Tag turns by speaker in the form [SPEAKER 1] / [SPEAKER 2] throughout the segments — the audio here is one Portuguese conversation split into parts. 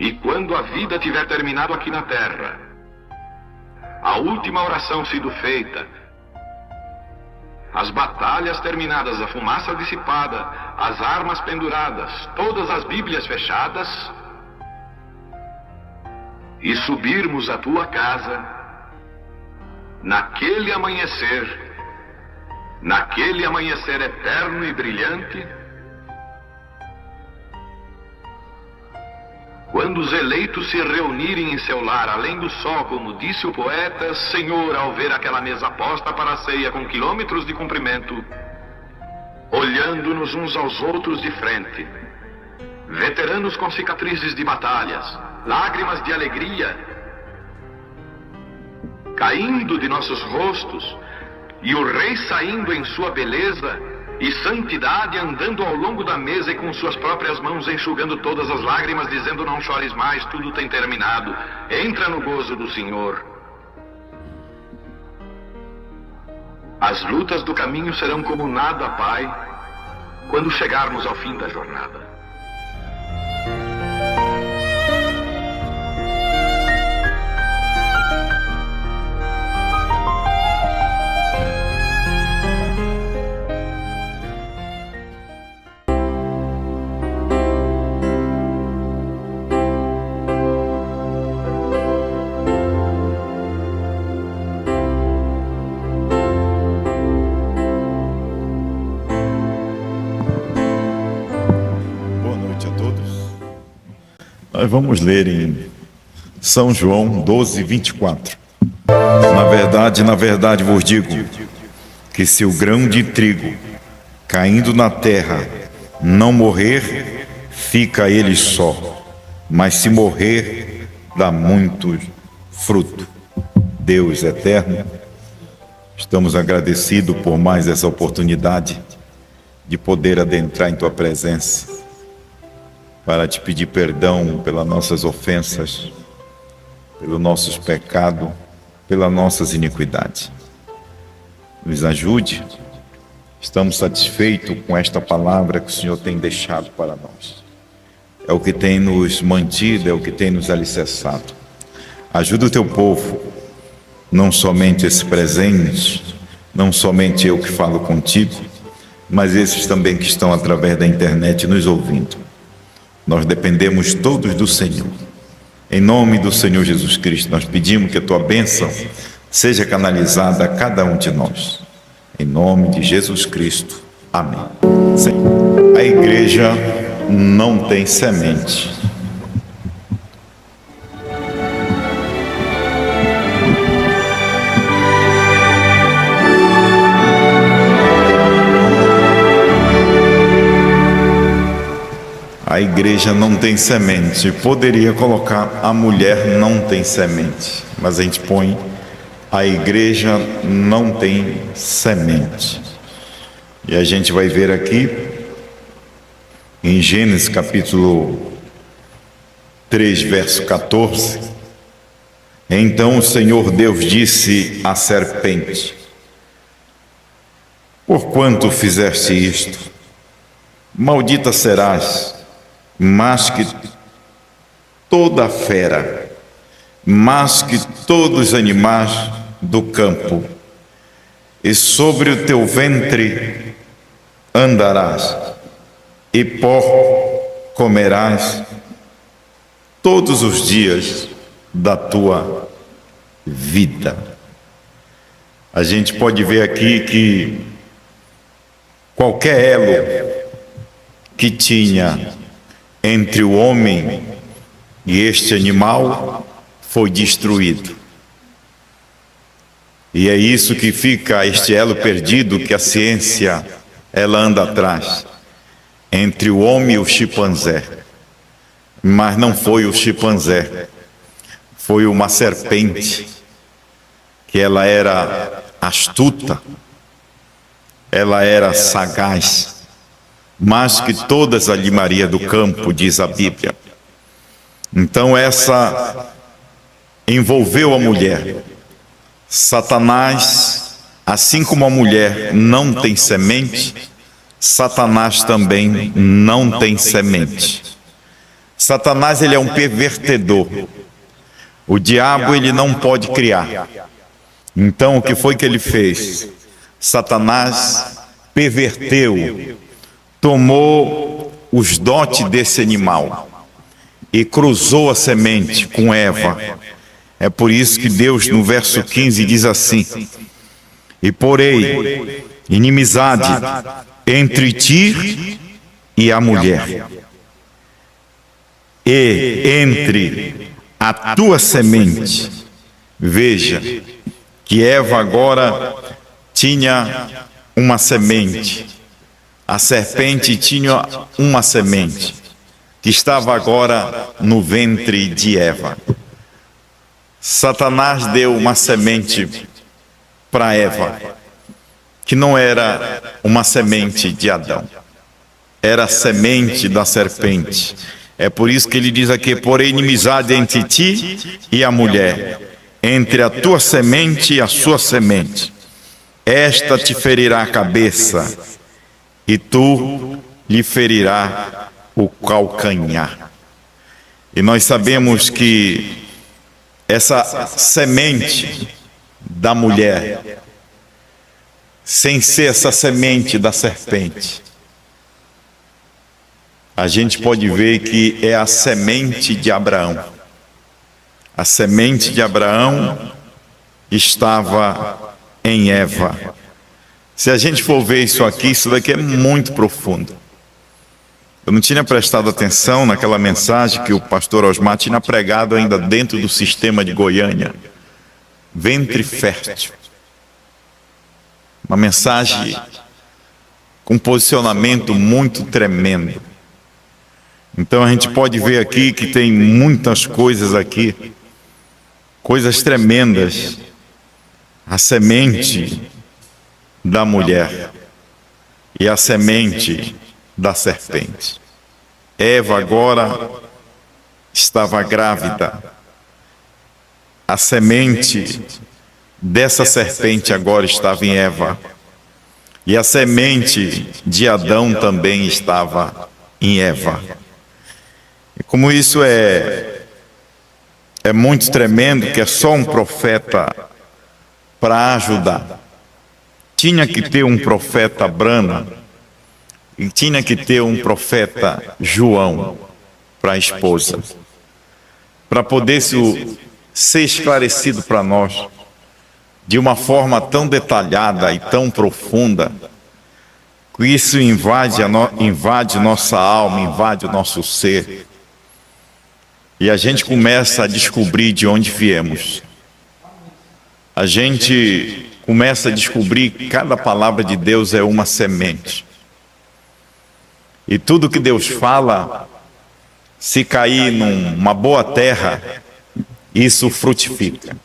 [SPEAKER 1] E quando a vida tiver terminado aqui na terra, a última oração sido feita, as batalhas terminadas, a fumaça dissipada, as armas penduradas, todas as Bíblias fechadas, e subirmos à tua casa, naquele amanhecer eterno e brilhante, quando os eleitos se reunirem em seu lar, além do sol, como disse o poeta, Senhor, ao ver aquela mesa posta para a ceia com quilômetros de comprimento, olhando-nos uns aos outros de frente, veteranos com cicatrizes de batalhas, lágrimas de alegria caindo de nossos rostos, e o rei saindo em sua beleza e santidade, andando ao longo da mesa e com suas próprias mãos enxugando todas as lágrimas, dizendo: não chores mais, tudo tem terminado, entra no gozo do Senhor. As lutas do caminho serão como nada, Pai, quando chegarmos ao fim da jornada.
[SPEAKER 2] Nós vamos ler em São João 12, 24. Na verdade vos digo que se o grão de trigo caindo na terra não morrer, fica ele só, mas se morrer, dá muito fruto. Deus eterno, estamos agradecidos por mais essa oportunidade de poder adentrar em tua presença, para te pedir perdão pelas nossas ofensas, pelos nossos pecados, pelas nossas iniquidades. Nos ajude, estamos satisfeitos com esta palavra que o Senhor tem deixado para nós. É o que tem nos mantido, é o que tem nos alicerçado. Ajuda o teu povo, não somente esse presente, não somente eu que falo contigo, mas esses também que estão através da internet nos ouvindo. Nós dependemos todos do Senhor. Em nome do Senhor Jesus Cristo, nós pedimos que a tua bênção seja canalizada a cada um de nós. Em nome de Jesus Cristo. Amém. Senhor. A igreja não tem semente. A igreja não tem semente. Poderia colocar a mulher não tem semente, mas a gente põe a igreja não tem semente. E a gente vai ver aqui em Gênesis capítulo 3, verso 14. Então o Senhor Deus disse à serpente: porquanto fizeste isto, maldita serás, mais que toda fera, mais que todos os animais do campo, e sobre o teu ventre andarás, e pó comerás todos os dias da tua vida. A gente pode ver aqui que qualquer elo que tinha entre o homem e este animal foi destruído. E é isso que fica, este elo perdido, que a ciência ela anda atrás, entre o homem e o chimpanzé. Mas não foi o chimpanzé, foi uma serpente, que ela era astuta, ela era sagaz, mais que todas as animarias do campo, diz a Bíblia. Então essa envolveu a mulher. Satanás, assim como a mulher não tem semente, Satanás também não tem semente. Satanás, ele é um pervertedor. O diabo, ele não pode criar. Então, o que foi que ele fez? Satanás perverteu, tomou os dotes desse animal e cruzou a semente com Eva. É por isso que Deus, no verso 15, diz assim: e porei inimizade entre ti e a mulher, e entre a tua semente. Veja que Eva agora tinha uma semente, a serpente tinha uma semente, que estava agora no ventre de Eva. Satanás deu uma semente para Eva, que não era uma semente de Adão, era a semente da serpente. É por isso que ele diz aqui: porém inimizade entre ti e a mulher, entre a tua semente e a sua semente. Esta te ferirá a cabeça, e tu lhe ferirá o calcanhar. E nós sabemos que essa semente da mulher, sem ser essa semente da serpente, a gente pode ver que é a semente de Abraão. A semente de Abraão estava em Eva. Se a gente for ver isso aqui, isso daqui é muito profundo. Eu não tinha prestado atenção naquela mensagem que o pastor Osmar tinha pregado ainda dentro do sistema de Goiânia. Ventre fértil. Uma mensagem com posicionamento muito tremendo. Então a gente pode ver aqui que tem muitas coisas aqui, coisas tremendas. A semente da mulher e a semente da serpente. Eva agora estava grávida. A semente dessa serpente agora estava em Eva. E a semente de Adão também estava em Eva. E como isso é muito tremendo, que é só um profeta para ajudar. Tinha que ter um profeta Brana e tinha que ter um profeta João para a esposa, para poder ser esclarecido para nós de uma forma tão detalhada e tão profunda, que isso invade nossa alma, invade o nosso ser, e a gente começa a descobrir de onde viemos. A gente começa a descobrir que cada palavra de Deus é uma semente. E tudo que Deus fala, se cair numa boa terra, isso frutifica.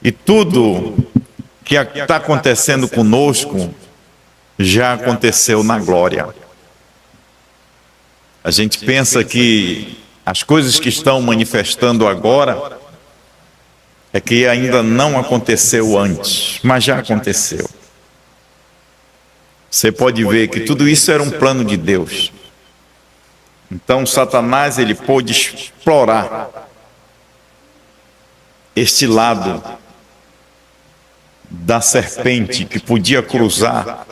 [SPEAKER 2] E tudo que está acontecendo conosco, já aconteceu na glória. A gente pensa que as coisas que estão manifestando agora é que ainda não aconteceu antes, mas já aconteceu. Você pode ver que tudo isso era um plano de Deus. Então Satanás, ele pôde explorar este lado da serpente que podia cruzar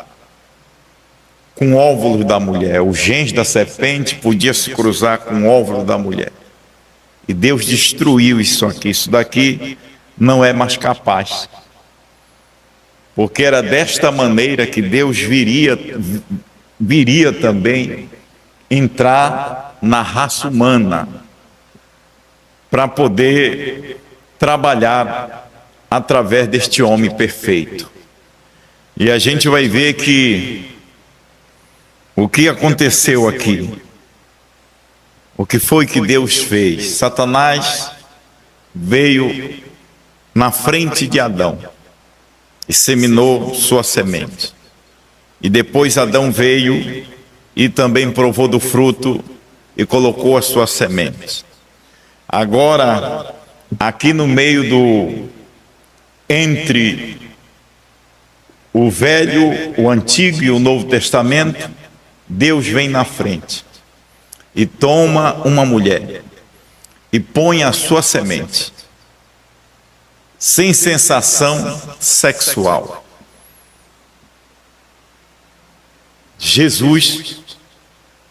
[SPEAKER 2] com o óvulo da mulher. O genes da serpente podia se cruzar com o óvulo da mulher. E Deus destruiu isso aqui. Isso daqui não é mais capaz. Porque era desta maneira que Deus viria também entrar na raça humana para poder trabalhar através deste homem perfeito. E a gente vai ver que o que aconteceu aqui, o que foi que Deus fez? Satanás veio na frente de Adão e seminou sua semente. E depois Adão veio e também provou do fruto e colocou a sua semente. Agora, aqui no meio entre o Velho, o Antigo e o Novo Testamento, Deus vem na frente. e toma uma mulher e põe a sua semente, sem sensação sexual. Jesus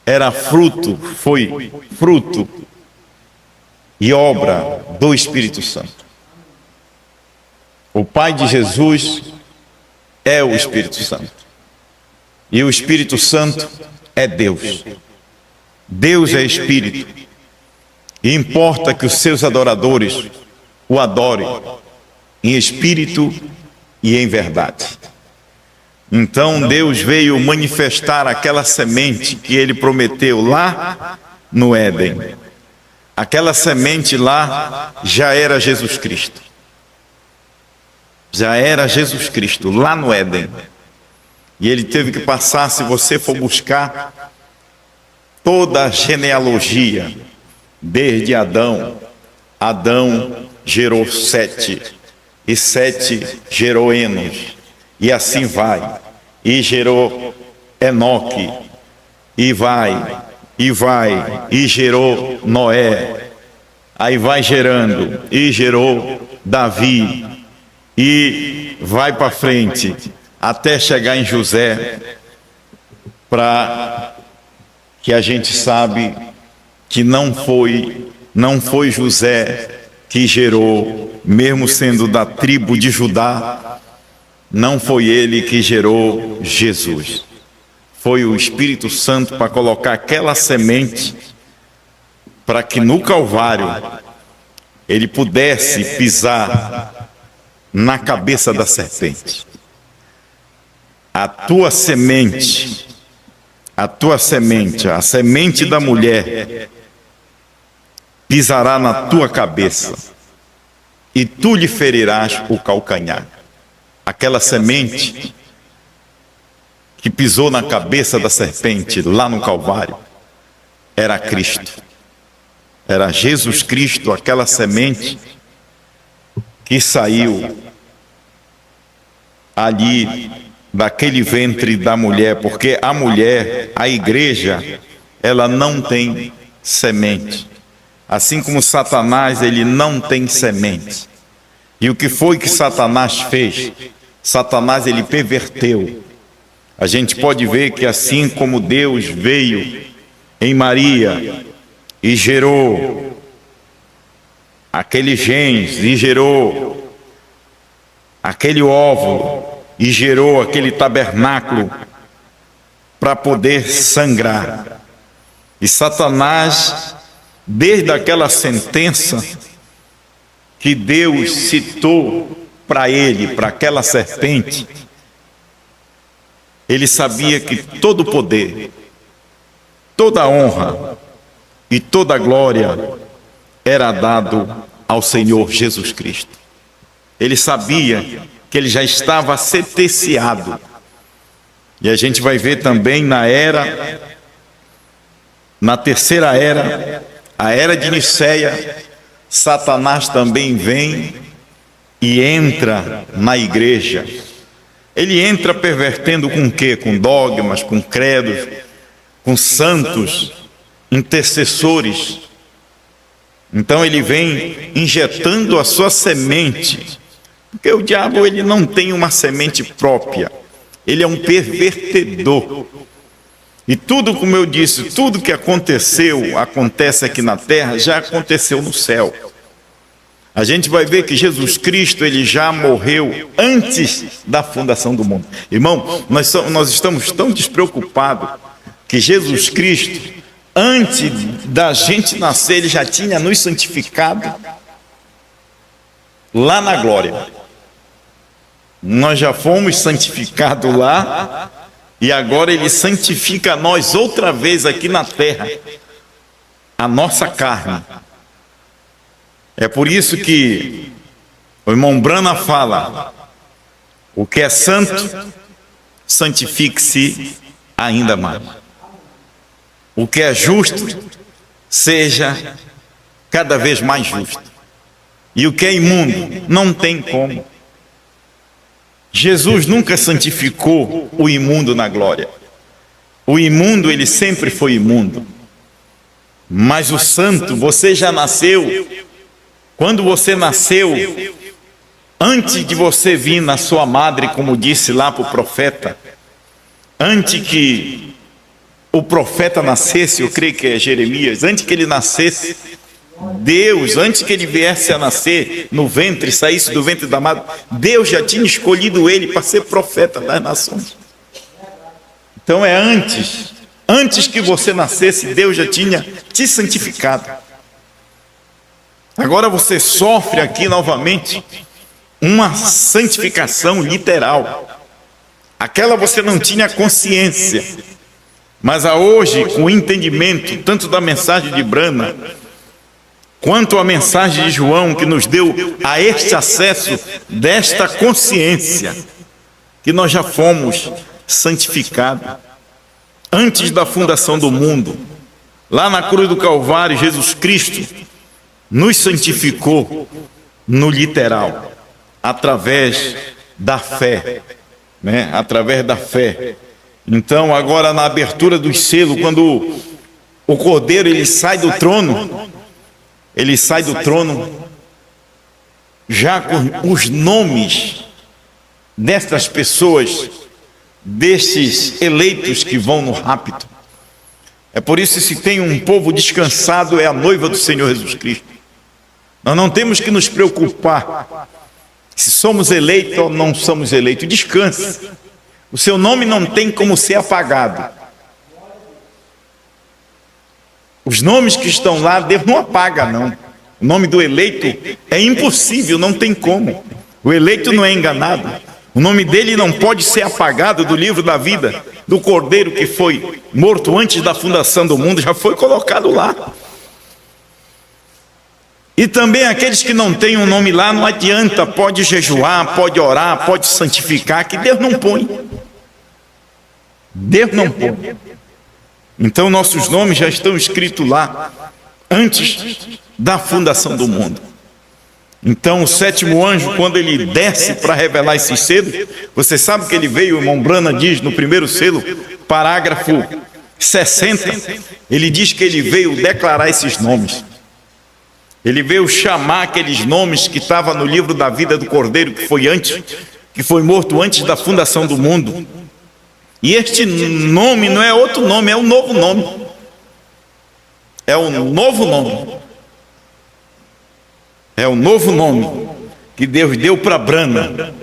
[SPEAKER 2] era foi fruto e obra do Espírito Santo. O Pai de Jesus é o Espírito Santo. E o Espírito Santo é Deus. Deus é Espírito. E importa que os seus adoradores o adorem em espírito e em verdade. Então Deus veio manifestar aquela semente que ele prometeu lá no Éden. Aquela semente lá já era Jesus Cristo. Já era Jesus Cristo lá no Éden. E ele teve que passar, se você for buscar toda a genealogia, desde Adão. Adão gerou Sete, e Sete gerou Enos, e assim vai, e gerou Enoque, e vai, e gerou Noé, aí vai gerando, e gerou Davi, e vai para frente, até chegar em José, para que a gente sabe que não foi José que gerou, mesmo sendo da tribo de Judá, não foi ele que gerou Jesus. Foi o Espírito Santo para colocar aquela semente para que no Calvário ele pudesse pisar na cabeça da serpente. A tua semente, a semente da mulher, pisará na tua cabeça e tu lhe ferirás o calcanhar. Aquela semente que pisou na cabeça da serpente lá no Calvário era Cristo. Era Jesus Cristo, aquela semente que saiu ali daquele ventre da mulher, porque a mulher, a igreja, ela não tem semente. Assim como Satanás, ele não tem semente. E o que foi que Satanás fez? Satanás, ele perverteu. A gente pode ver que assim como Deus veio em Maria e gerou aquele genes, e gerou aquele óvulo, e gerou aquele tabernáculo para poder sangrar. E Satanás, desde aquela sentença que Deus citou para ele, para aquela serpente, ele sabia que todo poder, toda honra e toda glória era dado ao Senhor Jesus Cristo. Ele sabia que ele já estava sentenciado. E a gente vai ver também na terceira era, a era de Nicéia, Satanás também vem e entra na igreja. Ele entra pervertendo com o quê? Com dogmas, com credos, com santos, intercessores. Então ele vem injetando a sua semente, porque o diabo, ele não tem uma semente própria, ele é um pervertedor. E tudo, como eu disse, tudo que acontece aqui na terra, já aconteceu no céu. A gente vai ver que Jesus Cristo, ele já morreu antes da fundação do mundo. Irmão, nós estamos tão despreocupados que Jesus Cristo, antes da gente nascer, ele já tinha nos santificado lá na glória. Nós já fomos santificados lá, e agora ele santifica nós outra vez aqui na terra, a nossa carne. É por isso que o irmão Brana fala: o que é santo, santifique-se ainda mais. O que é justo, seja cada vez mais justo. E o que é imundo, não tem como. Jesus nunca santificou o imundo na glória. O imundo, ele sempre foi imundo. Mas o santo, você já nasceu. Quando você nasceu, antes de você vir na sua madre, como disse lá para o profeta, antes que o profeta nascesse, eu creio que é Jeremias, antes que ele nascesse, Deus, antes que ele viesse a nascer no ventre, saísse do ventre da madre, Deus já tinha escolhido ele para ser profeta das nações. Então é antes que você nascesse, Deus já tinha te santificado. Agora você sofre aqui novamente uma santificação literal. Aquela você não tinha consciência, mas hoje, com o entendimento tanto da mensagem de Brana, quanto a mensagem de João, que nos deu a este acesso desta consciência, que nós já fomos santificados. Antes da fundação do mundo, lá na cruz do Calvário, Jesus Cristo nos santificou no literal, através da fé, né? Através da fé. Então, agora na abertura dos selos, quando o Cordeiro ele sai do trono, já com os nomes destas pessoas, destes eleitos que vão no rapto. É por isso que se tem um povo descansado, é a noiva do Senhor Jesus Cristo. Nós não temos que nos preocupar se somos eleitos ou não somos eleitos. Descanse. O seu nome não tem como ser apagado. Os nomes que estão lá, Deus não apaga, não. O nome do eleito é impossível, não tem como. O eleito não é enganado. O nome dele não pode ser apagado do livro da vida do Cordeiro que foi morto antes da fundação do mundo, já foi colocado lá. E também aqueles que não têm um nome lá, não adianta, pode jejuar, pode orar, pode santificar, que Deus não põe. Deus não põe. Então nossos nomes já estão escritos lá, antes da fundação do mundo. Então o sétimo anjo, quando ele desce para revelar esses selos, você sabe que ele veio, o irmão Brana diz no primeiro selo, parágrafo 60, ele diz que ele veio declarar esses nomes. Ele veio chamar aqueles nomes que estavam no livro da vida do Cordeiro, que foi morto antes da fundação do mundo. E este nome não é outro nome, é um novo nome. É um novo nome. É o novo nome que Deus deu para Brana,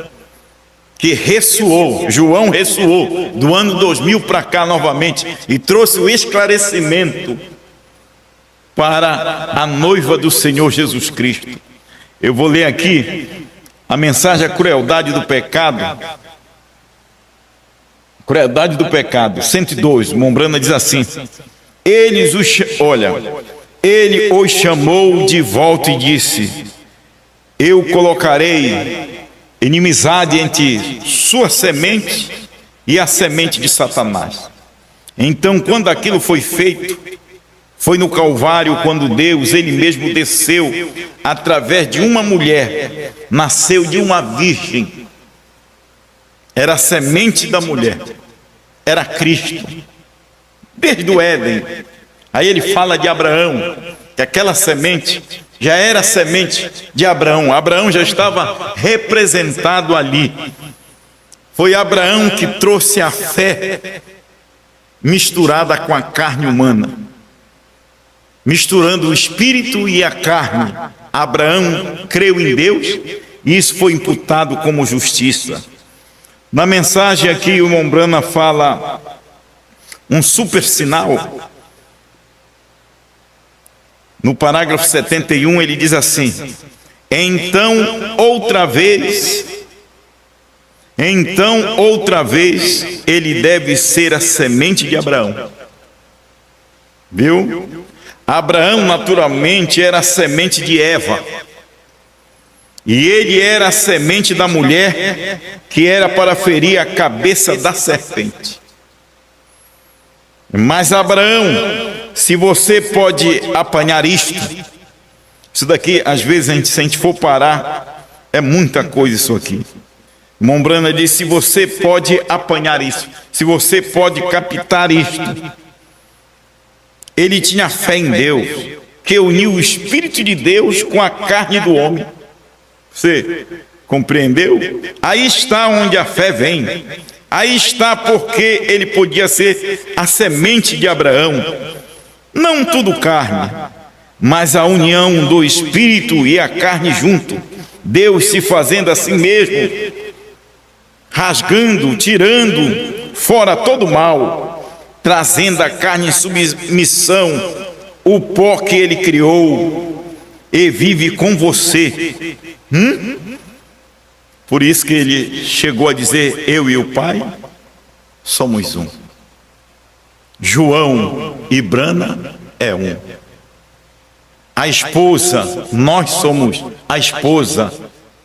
[SPEAKER 2] que ressoou, João ressoou do ano 2000 para cá novamente e trouxe o esclarecimento para a noiva do Senhor Jesus Cristo. Eu vou ler aqui a mensagem, a crueldade do pecado. Crueldade do pecado, 102, Mombrana diz assim: ele os chamou de volta e disse: eu colocarei inimizade entre sua semente e a semente de Satanás. Então, quando aquilo foi feito, foi no Calvário, quando Deus, ele mesmo desceu através de uma mulher, nasceu de uma virgem, era a semente da mulher, era Cristo, desde o Éden. Aí ele fala de Abraão, que aquela semente já era a semente de Abraão. Abraão já estava representado ali. Foi Abraão que trouxe a fé misturada com a carne humana, misturando o espírito e a carne. Abraão creu em Deus e isso foi imputado como justiça. Na mensagem aqui o Mombrana fala um super sinal. No parágrafo 71 ele diz assim: então outra vez ele deve ser a semente de Abraão. Viu? Abraão naturalmente era a semente de Eva, e ele era a semente da mulher que era para ferir a cabeça da serpente. Mas Abraão, se você pode apanhar isto daqui, às vezes se a gente for parar, é muita coisa isso aqui. Mombrana diz: se você pode apanhar isso, se você pode captar isto, ele tinha fé em Deus, que uniu o Espírito de Deus com a carne do homem. Você compreendeu? Aí está onde a fé vem. Aí está porque ele podia ser a semente de Abraão. Não tudo carne, mas a união do Espírito e a carne junto. Deus se fazendo assim mesmo, rasgando, tirando fora todo o mal, trazendo a carne em submissão, o pó que ele criou, e vive com você. Por isso que ele chegou a dizer: eu e o Pai somos um. João e Brana é um. A esposa, nós somos a esposa,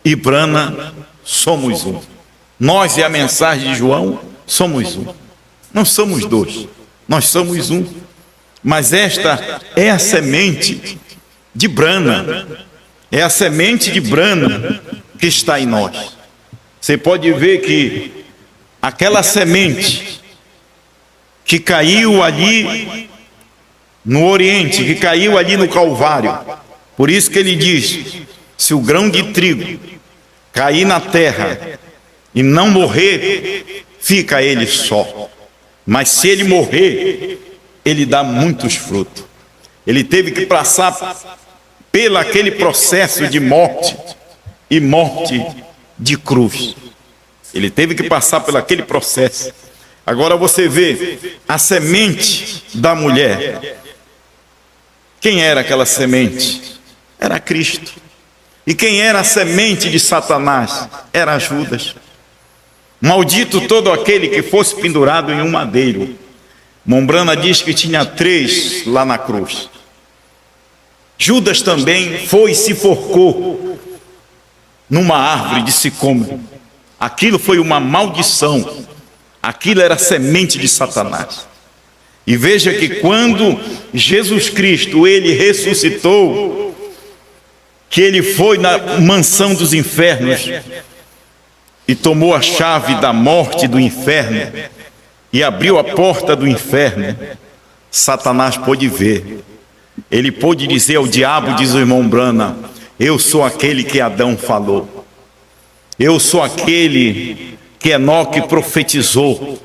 [SPEAKER 2] e Brana somos um. Nós e a mensagem de João somos um. Não somos dois, nós somos um. Mas esta é a semente de Brana. É a semente de Brana que está em nós. Você pode ver que aquela semente que caiu ali no Oriente, que caiu ali no Calvário, por isso que ele diz: se o grão de trigo cair na terra e não morrer, fica ele só. Mas se ele morrer, ele dá muitos frutos. Ele teve que passar pelo aquele processo de morte, e morte de cruz. Ele teve que passar por aquele processo. Agora você vê a semente da mulher. Quem era aquela semente? Era Cristo. E quem era a semente de Satanás? Era Judas. Maldito todo aquele que fosse pendurado em um madeiro. Mombrana diz que tinha 3 lá na cruz. Judas também foi e se forcou numa árvore de sicômoro. Aquilo foi uma maldição. Aquilo era semente de Satanás. E veja que quando Jesus Cristo, ele ressuscitou, que ele foi na mansão dos infernos e tomou a chave da morte do inferno e abriu a porta do inferno, Satanás pôde ver. Ele pôde dizer ao diabo, diz o irmão Brana: eu sou aquele que Adão falou. Eu sou aquele que Enoque profetizou.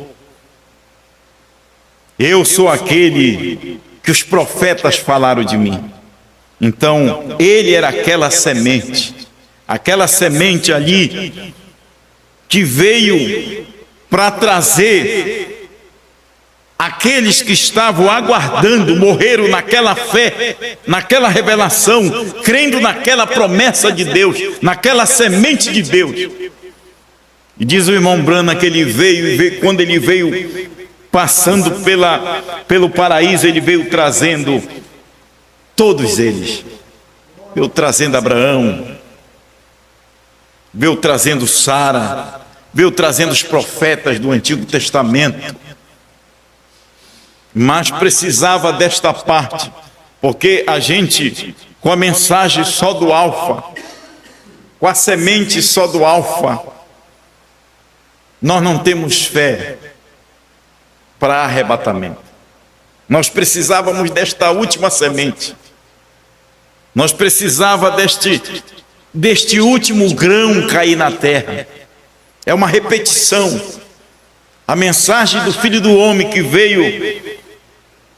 [SPEAKER 2] Eu sou aquele que os profetas falaram de mim. Então, ele era aquela semente ali que veio para trazer aqueles que estavam aguardando, morreram naquela fé, naquela revelação, crendo naquela promessa de Deus, naquela semente de Deus. E diz o irmão Brana que ele veio, e quando ele veio passando pelo paraíso, ele veio trazendo todos eles. Veio trazendo Abraão, veio trazendo Sara, veio trazendo os profetas do Antigo Testamento. Mas precisava desta parte, porque a gente, com a mensagem só do alfa, com a semente só do alfa, nós não temos fé para arrebatamento. Nós precisávamos desta última semente. Nós precisávamos deste último grão cair na terra. É uma repetição. A mensagem do Filho do Homem que veio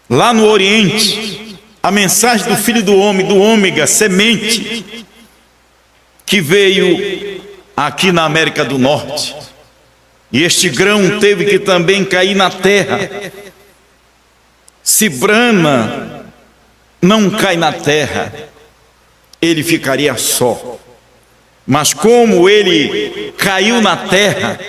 [SPEAKER 2] lá no Oriente, a mensagem do Filho do Homem, do ômega, semente, que veio aqui na América do Norte. E este grão teve que também cair na terra. Se Brana não cai na terra, ele ficaria só. Mas como ele caiu na terra,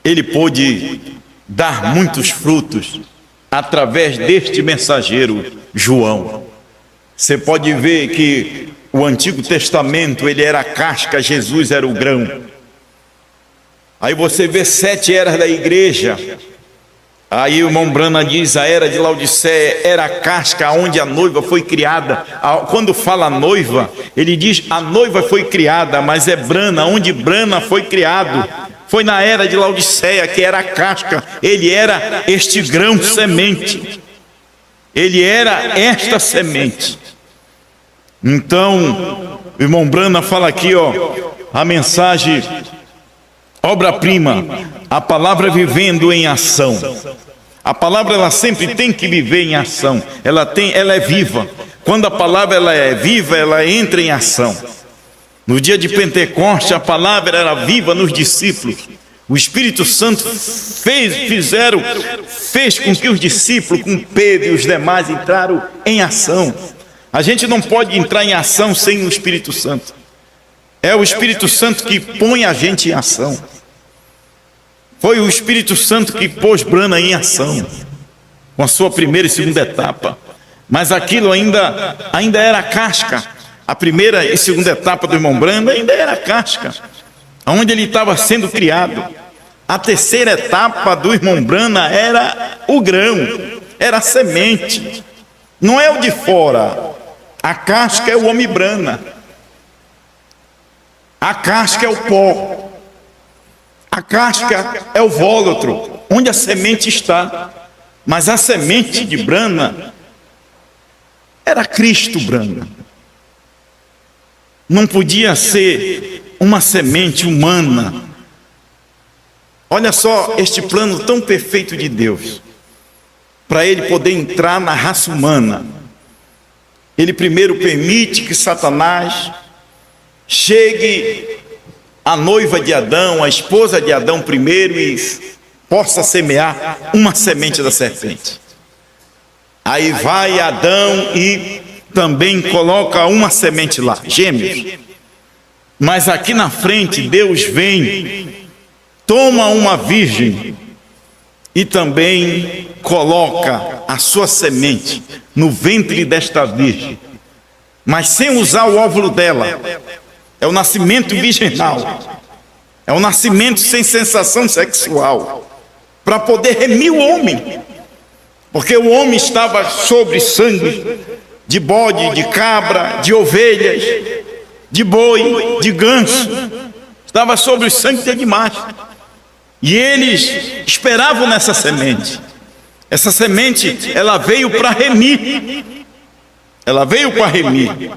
[SPEAKER 2] ele pôde dar muitos frutos através deste mensageiro João. Você pode ver que o Antigo Testamento ele era a casca, Jesus era o grão. Aí você vê 7 eras da igreja. Aí o irmão Brana diz: a era de Laodiceia era a casca onde a noiva foi criada. Quando fala noiva, ele diz: a noiva foi criada, mas é Brana, onde Brana foi criado. Foi na era de Laodiceia, que era a casca. Ele era este grão semente. Ele era esta semente. Então, o irmão Brana fala aqui, a mensagem, obra-prima, a palavra vivendo em ação. A palavra, ela sempre tem que viver em ação. Ela é viva. Quando a palavra ela é viva, ela entra em ação. No dia de Pentecostes, a palavra era viva nos discípulos. O Espírito Santo fez com que os discípulos, com Pedro e os demais, entraram em ação. A gente não pode entrar em ação sem o Espírito Santo. É o Espírito Santo que põe a gente em ação. Foi o Espírito Santo que pôs Brana em ação, com a sua primeira e segunda etapa. Mas aquilo ainda era a casca. A primeira e segunda etapa do irmão Brana ainda era a casca, onde ele estava sendo criado. A terceira etapa do irmão Brana era o grão, era a semente. Não é o de fora. A casca é o homem Brana. A casca é o pó. A casca é o vólotro, onde a semente está. Mas a semente de Brana era Cristo Brana. Não podia ser uma semente humana. Olha só este plano tão perfeito de Deus. Para ele poder entrar na raça humana, ele primeiro permite que Satanás chegue à noiva de Adão, a esposa de Adão primeiro, e possa semear uma semente da serpente. Aí vai Adão e também coloca uma semente lá, gêmeos. Mas aqui na frente Deus vem, toma uma virgem e também coloca a sua semente no ventre desta virgem, mas sem usar o óvulo dela. É o nascimento virginal, é o nascimento sem sensação sexual, para poder remir o homem, porque o homem estava sobre sangue de bode, de cabra, de ovelhas, de boi, de ganso, estava sobre o sangue de animais, e eles esperavam nessa semente. Essa semente, ela veio para remir, ela veio para remir.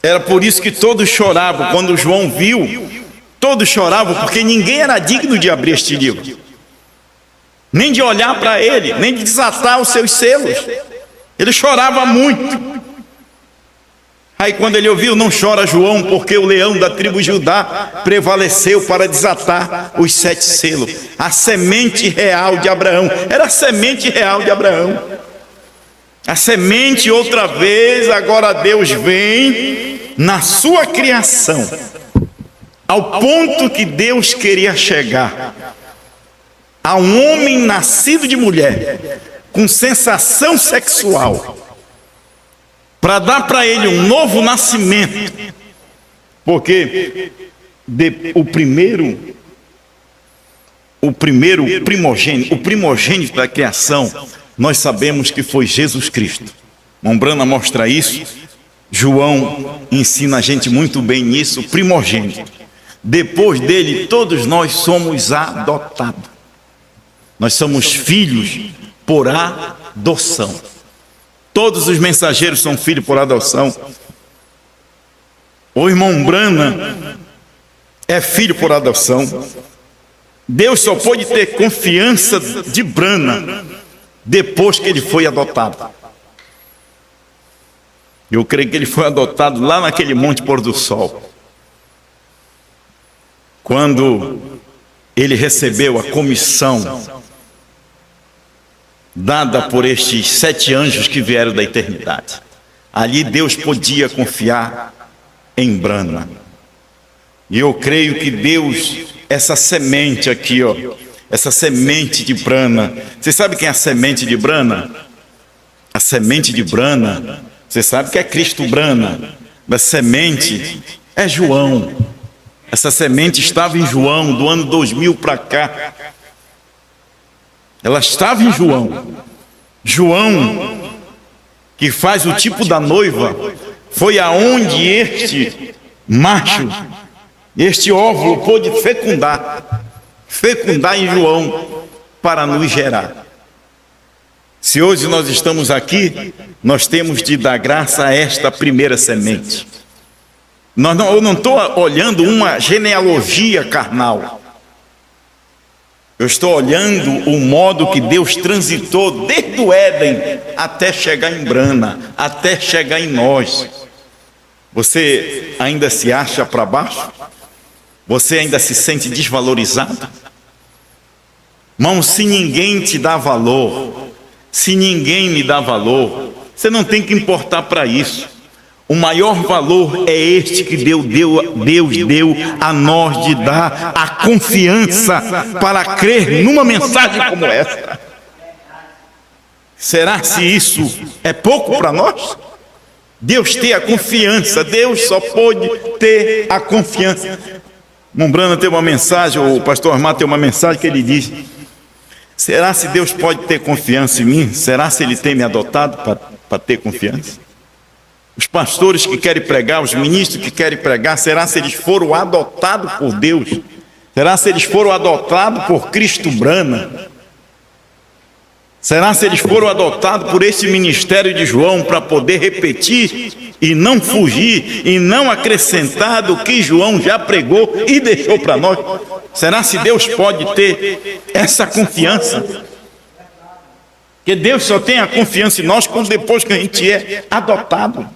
[SPEAKER 2] Era por isso que todos choravam. Quando João viu, todos choravam, porque ninguém era digno de abrir este livro, nem de olhar para ele, nem de desatar os seus selos. Ele chorava muito. Aí quando ele ouviu, não chora João, porque o leão da tribo de Judá prevaleceu para desatar os 7 selos. A semente real de Abraão, era a semente real de Abraão. A semente outra vez, agora Deus vem na sua criação, ao ponto que Deus queria chegar a um homem nascido de mulher, com sensação sexual, para dar para ele um novo nascimento, porque o primogênito da criação, nós sabemos que foi Jesus Cristo. Mombrana mostra isso, João ensina a gente muito bem nisso, primogênito. Depois dele, todos nós somos adotados. Nós somos filhos por adoção. Todos os mensageiros são filhos por adoção. O irmão Brana é filho por adoção. Deus só pode ter confiança de Brana depois que ele foi adotado. Eu creio que ele foi adotado lá naquele Monte Pôr do Sol, quando ele recebeu a comissão dada por estes 7 anjos que vieram da eternidade. Ali Deus podia confiar em Brana. E eu creio que Deus, essa semente aqui, essa semente de Brana, você sabe quem é a semente de Brana? A semente de Brana, você sabe que é Cristo Brana. A semente é João. Essa semente estava em João, do ano 2000 para cá. Ela estava em João. João, que faz o tipo da noiva, foi aonde este macho Este óvulo pôde fecundar em João para nos gerar. Se hoje nós estamos aqui, nós temos de dar graça a esta primeira semente. Eu não estou olhando uma genealogia carnal. Eu estou olhando o modo que Deus transitou desde o Éden até chegar em Brana, até chegar em nós. Você ainda se acha para baixo? Você ainda se sente desvalorizado? Irmão, se ninguém te dá valor, se ninguém me dá valor, você não tem que importar para isso. O maior valor é este que Deus deu a nós, de dar a confiança para crer numa mensagem como essa. Será se isso é pouco para nós? Deus ter a confiança, Deus só pode ter a confiança. Mombrana tem uma mensagem, o pastor Armado tem uma mensagem que ele diz: será se Deus pode ter confiança em mim? Será se Ele tem me adotado para ter confiança? Os pastores que querem pregar, os ministros que querem pregar, será se eles foram adotados por Deus? Será se eles foram adotados por Cristo Brana? Será se eles foram adotados por esse ministério de João para poder repetir e não fugir e não acrescentar do que João já pregou e deixou para nós? Será se Deus pode ter essa confiança? Porque Deus só tem a confiança em nós quando depois que a gente é adotado,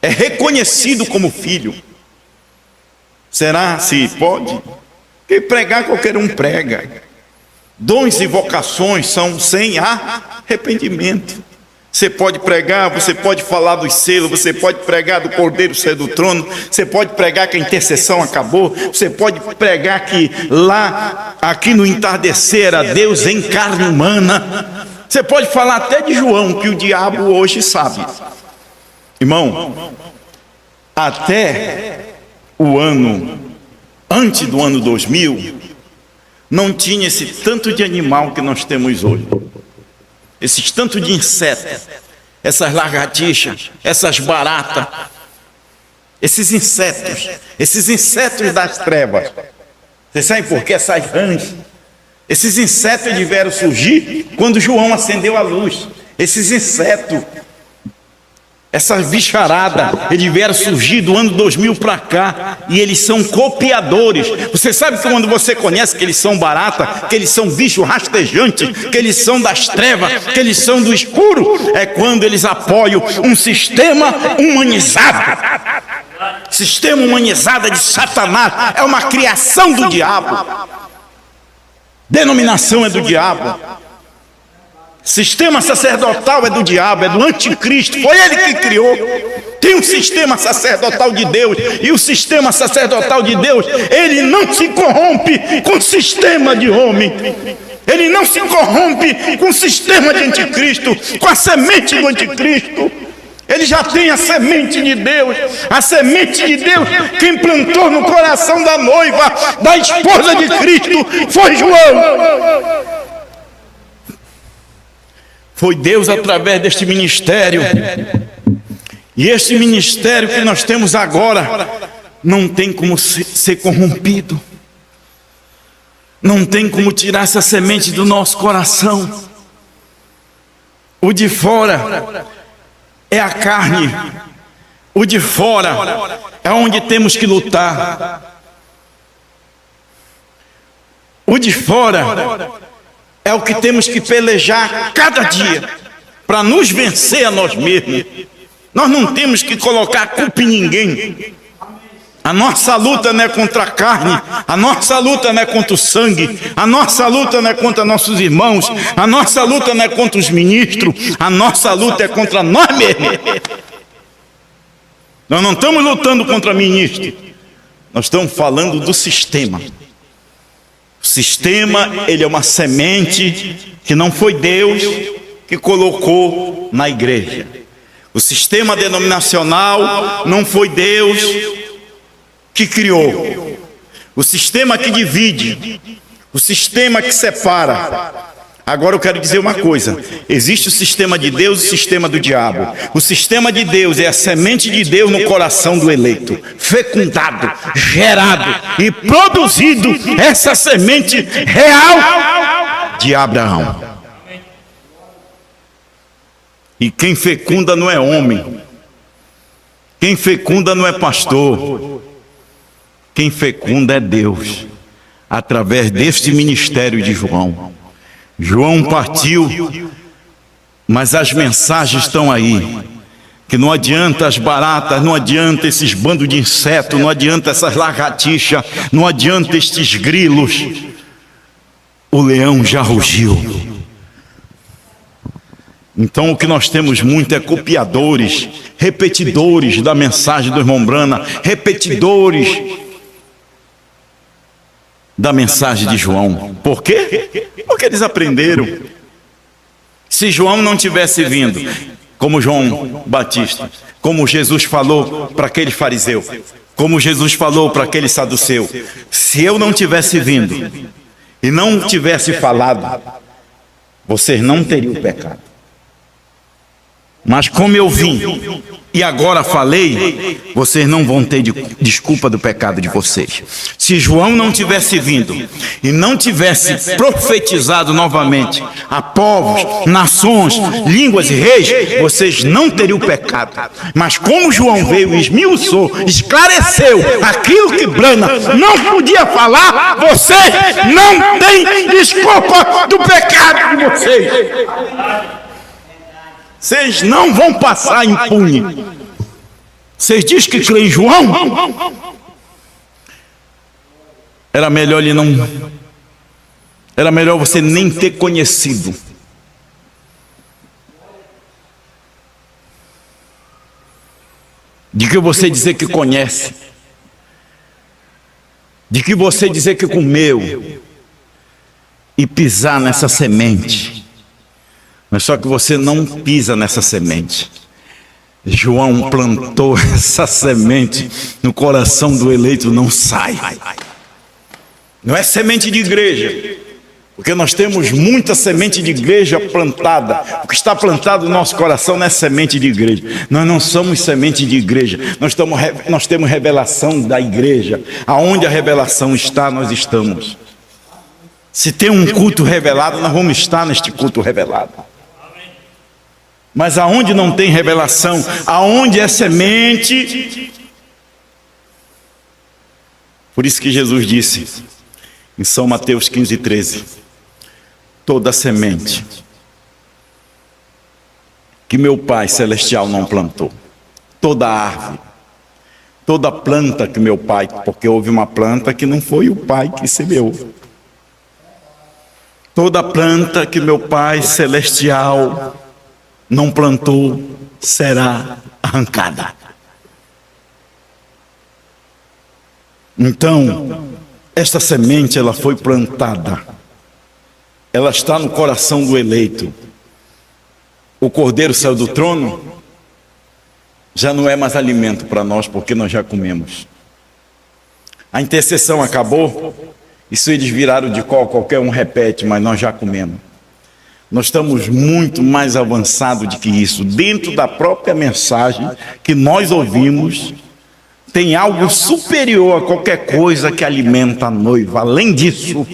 [SPEAKER 2] é reconhecido como filho. Será se pode? Porque pregar qualquer um prega. Dons e vocações são sem arrependimento. Você pode pregar, você pode falar dos selos, você pode pregar do Cordeiro sair do trono, você pode pregar que a intercessão acabou, você pode pregar que lá, aqui no entardecer, era Deus em carne humana. Você pode falar até de João, que o diabo hoje sabe. Irmão, até o ano, antes do ano 2000, não tinha esse tanto de animal que nós temos hoje. Esses tanto de insetos, essas lagartixas, essas baratas, esses insetos das trevas. Você sabe por que essas rãs? Esses insetos vieram surgir quando João acendeu a luz. Esses insetos, essas bicharadas, eles vieram surgir do ano 2000 para cá, e eles são copiadores. Você sabe que quando você conhece que eles são barata, que eles são bichos rastejantes, que eles são das trevas, que eles são do escuro, é quando eles apoiam um sistema humanizado. Sistema humanizado de Satanás, é uma criação do diabo. Denominação é do diabo. Sistema sacerdotal é do diabo, é do anticristo, foi ele que criou. Tem um sistema sacerdotal de Deus, e o sistema sacerdotal de Deus, ele não se corrompe com o sistema de homem, ele não se corrompe com o sistema de anticristo, com a semente do anticristo. Ele já tem a semente de Deus. A semente de Deus, quem plantou no coração da noiva, da esposa de Cristo, foi João. Foi Deus através deste ministério. E este ministério que nós temos agora não tem como ser corrompido. Não tem como tirar essa semente do nosso coração. O de fora é a carne. O de fora é onde temos que lutar. O de fora é o que temos que pelejar cada dia para nos vencer a nós mesmos. Nós não temos que colocar a culpa em ninguém. A nossa luta não é contra a carne, a nossa luta não é contra o sangue, a nossa luta não é contra nossos irmãos, a nossa luta não é contra os ministros, a nossa luta é contra nós mesmos. Nós não estamos lutando contra ministros, nós estamos falando do sistema. O sistema, ele é uma semente que não foi Deus que colocou na igreja. O sistema denominacional não foi Deus que criou. O sistema que divide, o sistema que separa, Agora eu quero dizer uma coisa: existe o sistema de Deus e o sistema do diabo. O sistema de Deus é a semente de Deus no coração do eleito, fecundado, gerado e produzido essa semente real de Abraão. E quem fecunda não é homem, quem fecunda não é pastor, quem fecunda é Deus, através deste ministério de João. João partiu, mas as mensagens estão aí, que não adianta as baratas, não adianta esses bandos de insetos, não adianta essas lagartixas, não adianta estes grilos. O leão já rugiu. Então o que nós temos muito é copiadores, repetidores da mensagem do irmão Brana, repetidores da mensagem de João. Por quê? Porque eles aprenderam. Se João não tivesse vindo, como João Batista, como Jesus falou para aquele fariseu, como Jesus falou para aquele saduceu, se eu não tivesse vindo e não tivesse falado, vocês não teriam pecado. Mas como eu vim e agora falei, vocês não vão ter desculpa do pecado de vocês. Se João não tivesse vindo e não tivesse profetizado novamente a povos, nações, línguas e reis, vocês não teriam pecado. Mas como João veio e esmiuçou, esclareceu aquilo que Brana não podia falar, vocês não têm desculpa do pecado de vocês. Vocês não vão passar impune. Vocês dizem que creem em João? Era melhor ele não. Era melhor você nem ter conhecido. De que você dizer que conhece. De que você dizer que comeu. E pisar nessa semente. Mas só que você não pisa nessa semente. João plantou essa semente no coração do eleito, não sai. Não é semente de igreja, porque nós temos muita semente de igreja plantada. O que está plantado no nosso coração não é semente de igreja. Nós não somos semente de igreja. Nós temos revelação da igreja. Aonde a revelação está, nós estamos. Se tem um culto revelado, nós vamos estar neste culto revelado. Mas aonde não tem revelação, aonde é semente. Por isso que Jesus disse em São Mateus 15:13: toda semente que meu Pai Celestial não plantou, toda árvore, toda planta que meu Pai, porque houve uma planta que não foi o Pai que semeou, toda planta que meu Pai Celestial não plantou, será arrancada. Então, esta semente, ela foi plantada. Ela está no coração do eleito. O Cordeiro saiu do trono, já não é mais alimento para nós, porque nós já comemos. A intercessão acabou, isso eles viraram de qualquer um repete, mas nós já comemos. Nós estamos muito mais avançados do que isso. Dentro da própria mensagem que nós ouvimos, tem algo superior a qualquer coisa que alimenta a noiva. Além disso,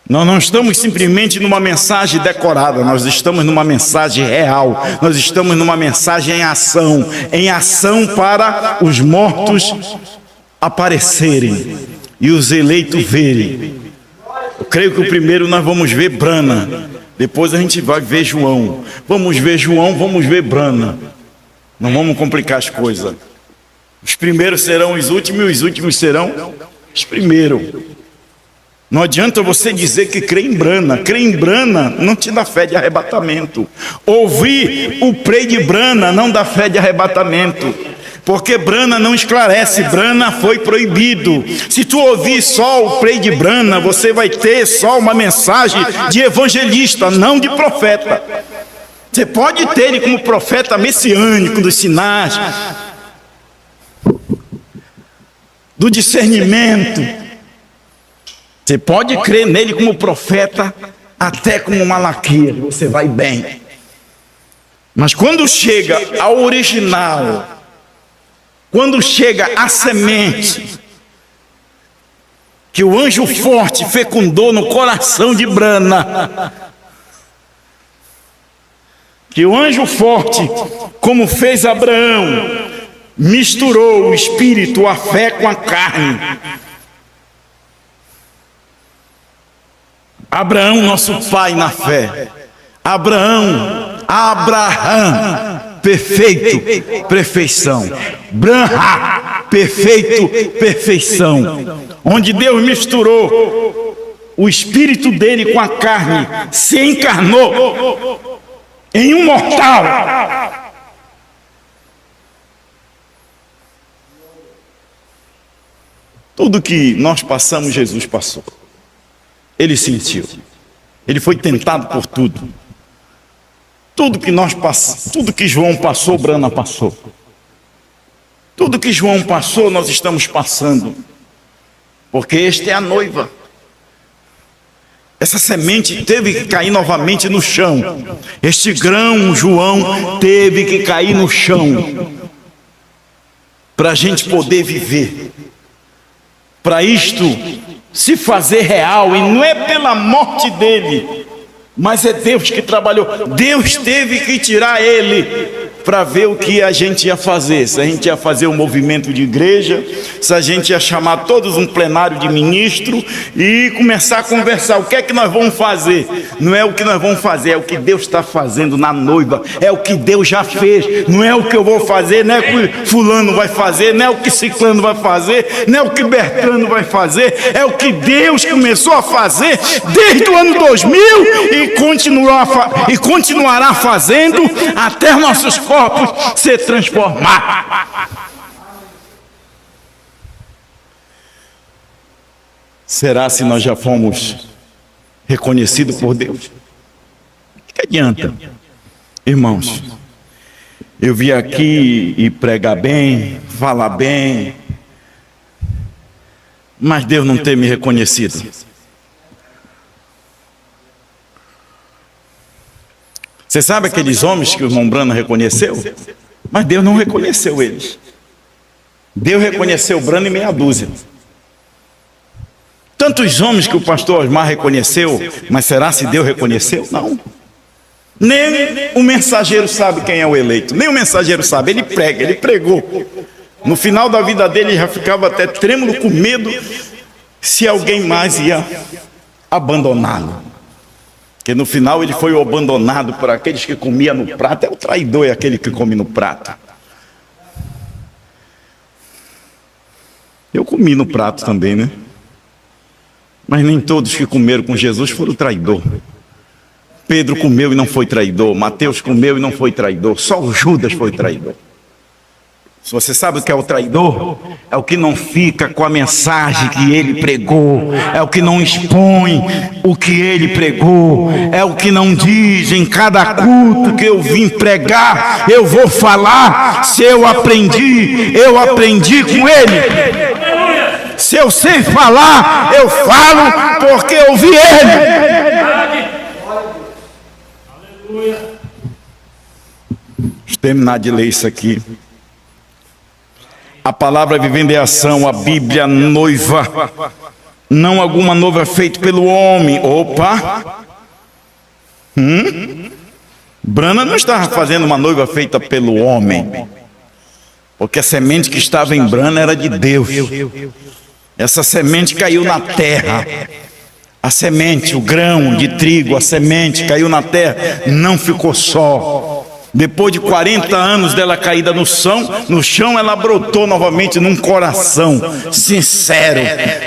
[SPEAKER 2] nós não estamos simplesmente numa mensagem decorada, nós estamos numa mensagem real, nós estamos numa mensagem em ação para os mortos aparecerem e os eleitos verem. Eu creio que o primeiro nós vamos ver Brana, depois a gente vai ver João. Vamos ver João, vamos ver Brana. Não vamos complicar as coisas. Os primeiros serão os últimos e os últimos serão os primeiros. Não adianta você dizer que crê em Brana. Crer em Brana não te dá fé de arrebatamento. Ouvir o prei de Brana não dá fé de arrebatamento. Porque Brana não esclarece, Brana foi proibido. Se tu ouvir só o prei de Brana, você vai ter só uma mensagem de evangelista, não de profeta. Você pode ter ele como profeta messiânico dos sinais, do discernimento.
[SPEAKER 3] Você pode crer nele como profeta, até como Malaquias, você vai bem. Mas quando chega ao original, quando chega a semente, que o anjo forte fecundou no coração de Brana, que o anjo forte, como fez Abraão, misturou o espírito, a fé com a carne. Abraão, nosso pai na fé. Abraão, perfeito, perfeição. Branha, perfeito, perfeição. Onde Deus misturou o espírito dele com a carne, se encarnou em um mortal. Tudo que nós passamos, Jesus passou. Ele sentiu. Ele foi tentado por tudo. Tudo que nós passamos, tudo que João passou, Brana passou. Tudo que João passou, nós estamos passando. Porque esta é a noiva. Essa semente teve que cair novamente no chão. Este grão, João, teve que cair no chão. Para a gente poder viver. Para isto se fazer real. E não é pela morte dele, mas é Deus que trabalhou. Deus teve que tirar ele para ver o que a gente ia fazer. Se a gente ia fazer um movimento de igreja, se a gente ia chamar todos um plenário de ministro e começar a conversar. O que é que nós vamos fazer? Não é o que nós vamos fazer, é o que Deus está fazendo na noiva. É o que Deus já fez. Não é o que eu vou fazer, não é o que fulano vai fazer, não é o que ciclano vai fazer, não é o que Bertrano vai fazer. É o que Deus começou a fazer desde o ano 2000 e continuará fazendo até nossos corpos se transformar. Será se nós já fomos reconhecidos por Deus? Que adianta? Irmãos, eu vim aqui e pregar bem, falar bem, mas Deus não ter me reconhecido. Você sabe aqueles homens que o irmão Brana reconheceu? Mas Deus não reconheceu eles. Deus reconheceu Brana e meia dúzia. Tantos homens que o pastor Osmar reconheceu, mas será se Deus reconheceu? Não. Nem o mensageiro sabe quem é o eleito. Nem o mensageiro sabe. Ele prega, ele pregou. No final da vida dele, ele já ficava até trêmulo com medo se alguém mais ia abandoná-lo. Porque no final ele foi abandonado por aqueles que comiam no prato. É o traidor, é aquele que come no prato. Eu comi no prato também, né? Mas nem todos que comeram com Jesus foram traidor. Pedro comeu e não foi traidor. Mateus comeu e não foi traidor. Só o Judas foi traidor. Se você sabe o que é o traidor, é o que não fica com a mensagem que ele pregou, é o que não expõe o que ele pregou, é o que não diz em cada culto que eu vim pregar, eu vou falar. Se eu aprendi com ele. Se eu sei falar, eu falo porque eu vi ele. Vou terminar de ler isso aqui. A palavra vivendo é ação, a Bíblia noiva. Não alguma noiva feita pelo homem. Opa! Brana não estava fazendo uma noiva feita pelo homem. Porque a semente que estava em Brana era de Deus. Essa semente caiu na terra. A semente, o grão de trigo, a semente caiu na terra, não ficou só. Depois de 40 anos dela caída no chão, ela brotou novamente num coração sincero,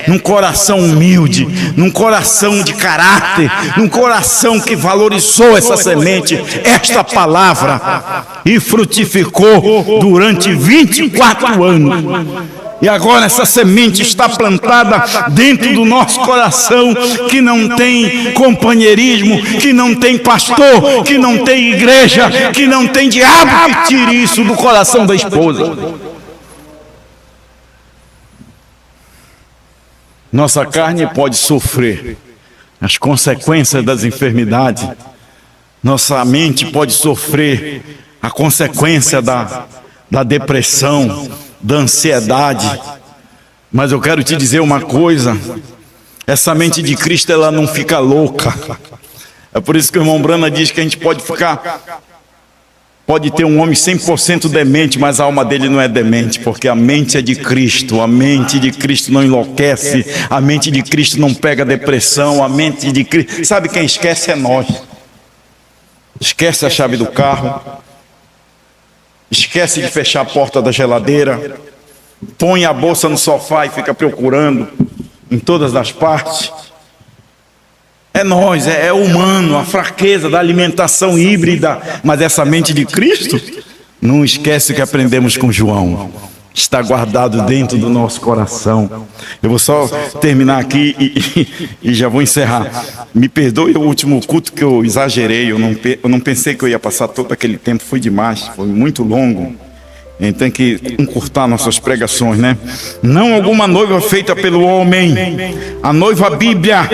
[SPEAKER 3] num coração humilde, num coração de caráter, num coração que valorizou essa semente, esta palavra, e frutificou durante 24 anos. E agora essa semente está plantada dentro do nosso coração, que não tem companheirismo, que não tem pastor, que não tem igreja, que não tem diabo que tire isso do coração da esposa. Nossa carne pode sofrer as consequências das enfermidades. Nossa mente pode sofrer a consequência da depressão, da ansiedade. Mas eu quero te dizer uma coisa: essa mente de Cristo, ela não fica louca. É por isso que o irmão Brana diz que a gente pode ter um homem 100% demente, mas a alma dele não é demente, porque a mente é de Cristo. A mente de Cristo não enlouquece, a mente de Cristo não pega depressão, a mente de Cristo... Sabe quem esquece é nós. Esquece a chave do carro, esquece de fechar a porta da geladeira, põe a bolsa no sofá e fica procurando em todas as partes. É nós, é humano, a fraqueza da alimentação híbrida. Mas essa mente de Cristo, não esquece o que aprendemos com João. Está guardado dentro do nosso coração. Eu vou só terminar aqui e já vou encerrar. Me perdoe o último culto que eu exagerei. Eu não pensei que eu ia passar todo aquele tempo. Foi demais, foi muito longo. A gente tem que encurtar nossas pregações, né? Não alguma noiva feita pelo homem, a noiva Bíblia,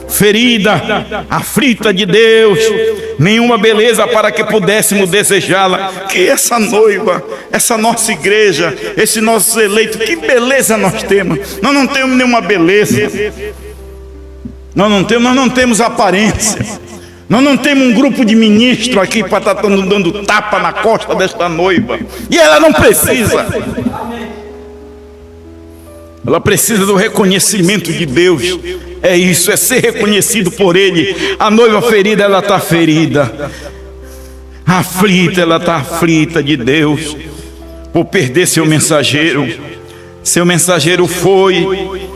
[SPEAKER 3] ferida, aflita de Deus, nenhuma beleza para que pudéssemos desejá-la. Que essa noiva, essa nossa igreja, esse nosso eleito, que beleza nós temos. Nós não temos nenhuma beleza, nós não temos aparência. Nós não temos um grupo de ministros aqui para estar dando tapa na costa desta noiva. E ela não precisa. Ela precisa do reconhecimento de Deus. É isso, é ser reconhecido por Ele. A noiva ferida, ela está ferida. Aflita, ela está aflita de Deus por perder seu mensageiro. Seu mensageiro foi,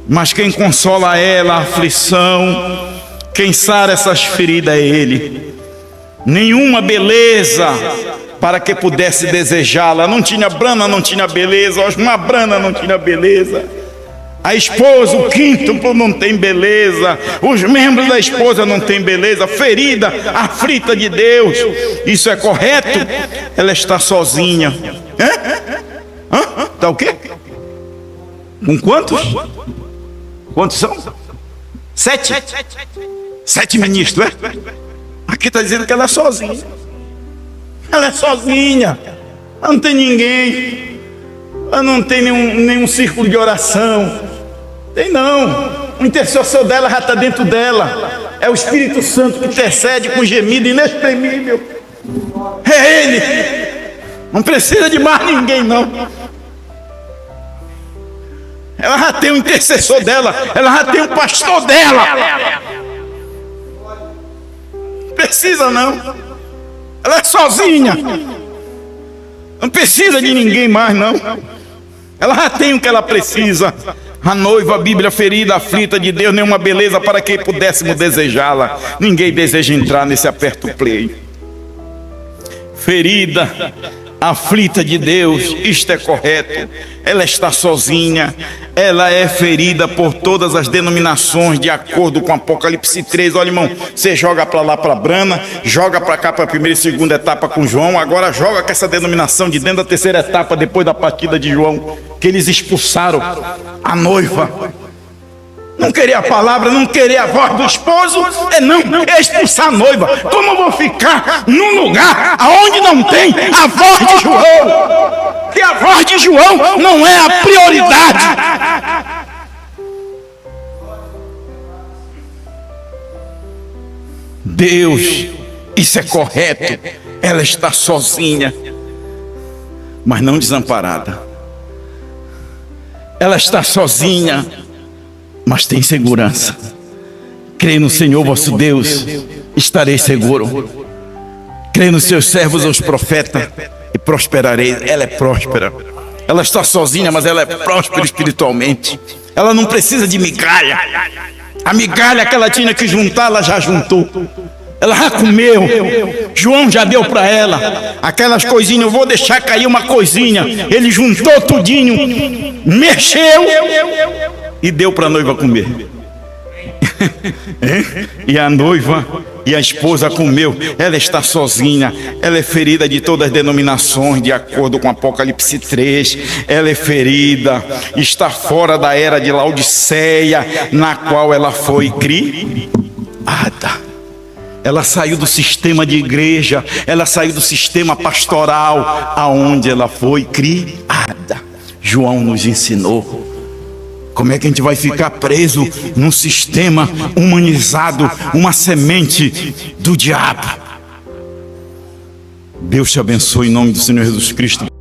[SPEAKER 3] mas quem consola ela, a aflição, quem sara essas feridas é Ele. Nenhuma beleza para que pudesse desejá-la. Não tinha Brana, não tinha beleza. Osmar Brana não tinha beleza. A esposa, o quíntuplo, não tem beleza. Os membros da esposa não tem beleza. Ferida, aflita de Deus. Isso é correto? Ela está sozinha. Está o quê? Com quantos? Quantos são? 7? 7 ministros, é? Aqui está dizendo que ela é sozinha. Ela é sozinha. Ela não tem ninguém. Ela não tem nenhum círculo de oração. Tem não. O intercessor dela já está dentro dela. É o Espírito Santo que intercede com gemido inexprimível. É Ele. Não precisa de mais ninguém, não. Ela já tem o intercessor dela. Ela já tem o pastor dela. Precisa não. Ela é sozinha. Não precisa de ninguém mais não. Ela já tem o que ela precisa. A noiva, a Bíblia ferida, aflita de Deus, nenhuma beleza para que pudéssemos desejá-la. Ninguém deseja entrar nesse aperto play. Ferida, aflita de Deus, isto é correto. Ela está sozinha. Ela é ferida por todas as denominações, de acordo com Apocalipse 3. Olha, irmão, você joga para lá para Brana, joga para cá para a primeira e segunda etapa com João, agora joga com essa denominação de dentro da terceira etapa, depois da partida de João, que eles expulsaram a noiva. Não querer a palavra, não querer a voz do esposo, é expulsar a noiva. Como eu vou ficar num lugar aonde não tem a voz de João? Que a voz de João não é a prioridade. Deus, isso é correto. Ela está sozinha, mas não desamparada. Ela está sozinha, mas tem segurança. Creio no Senhor vosso Deus, estarei seguro. Creio nos seus servos, os profetas, e prosperarei. Ela é próspera. Ela está sozinha, mas ela é próspera espiritualmente. Ela não precisa de migalha. A migalha que ela tinha que juntar, ela já juntou. Ela já comeu. João já deu para ela aquelas coisinhas. Eu vou deixar cair uma coisinha. Ele juntou tudinho, mexeu e deu para a noiva comer. E a noiva e a esposa comeu. Ela está sozinha, ela é ferida de todas as denominações, de acordo com Apocalipse 3. Ela é ferida, está fora da era de Laodiceia, na qual ela foi criada. Ela saiu do sistema de igreja, ela saiu do sistema pastoral, aonde ela foi criada. João nos ensinou. Como é que a gente vai ficar preso num sistema humanizado, uma semente do diabo? Deus te abençoe em nome do Senhor Jesus Cristo.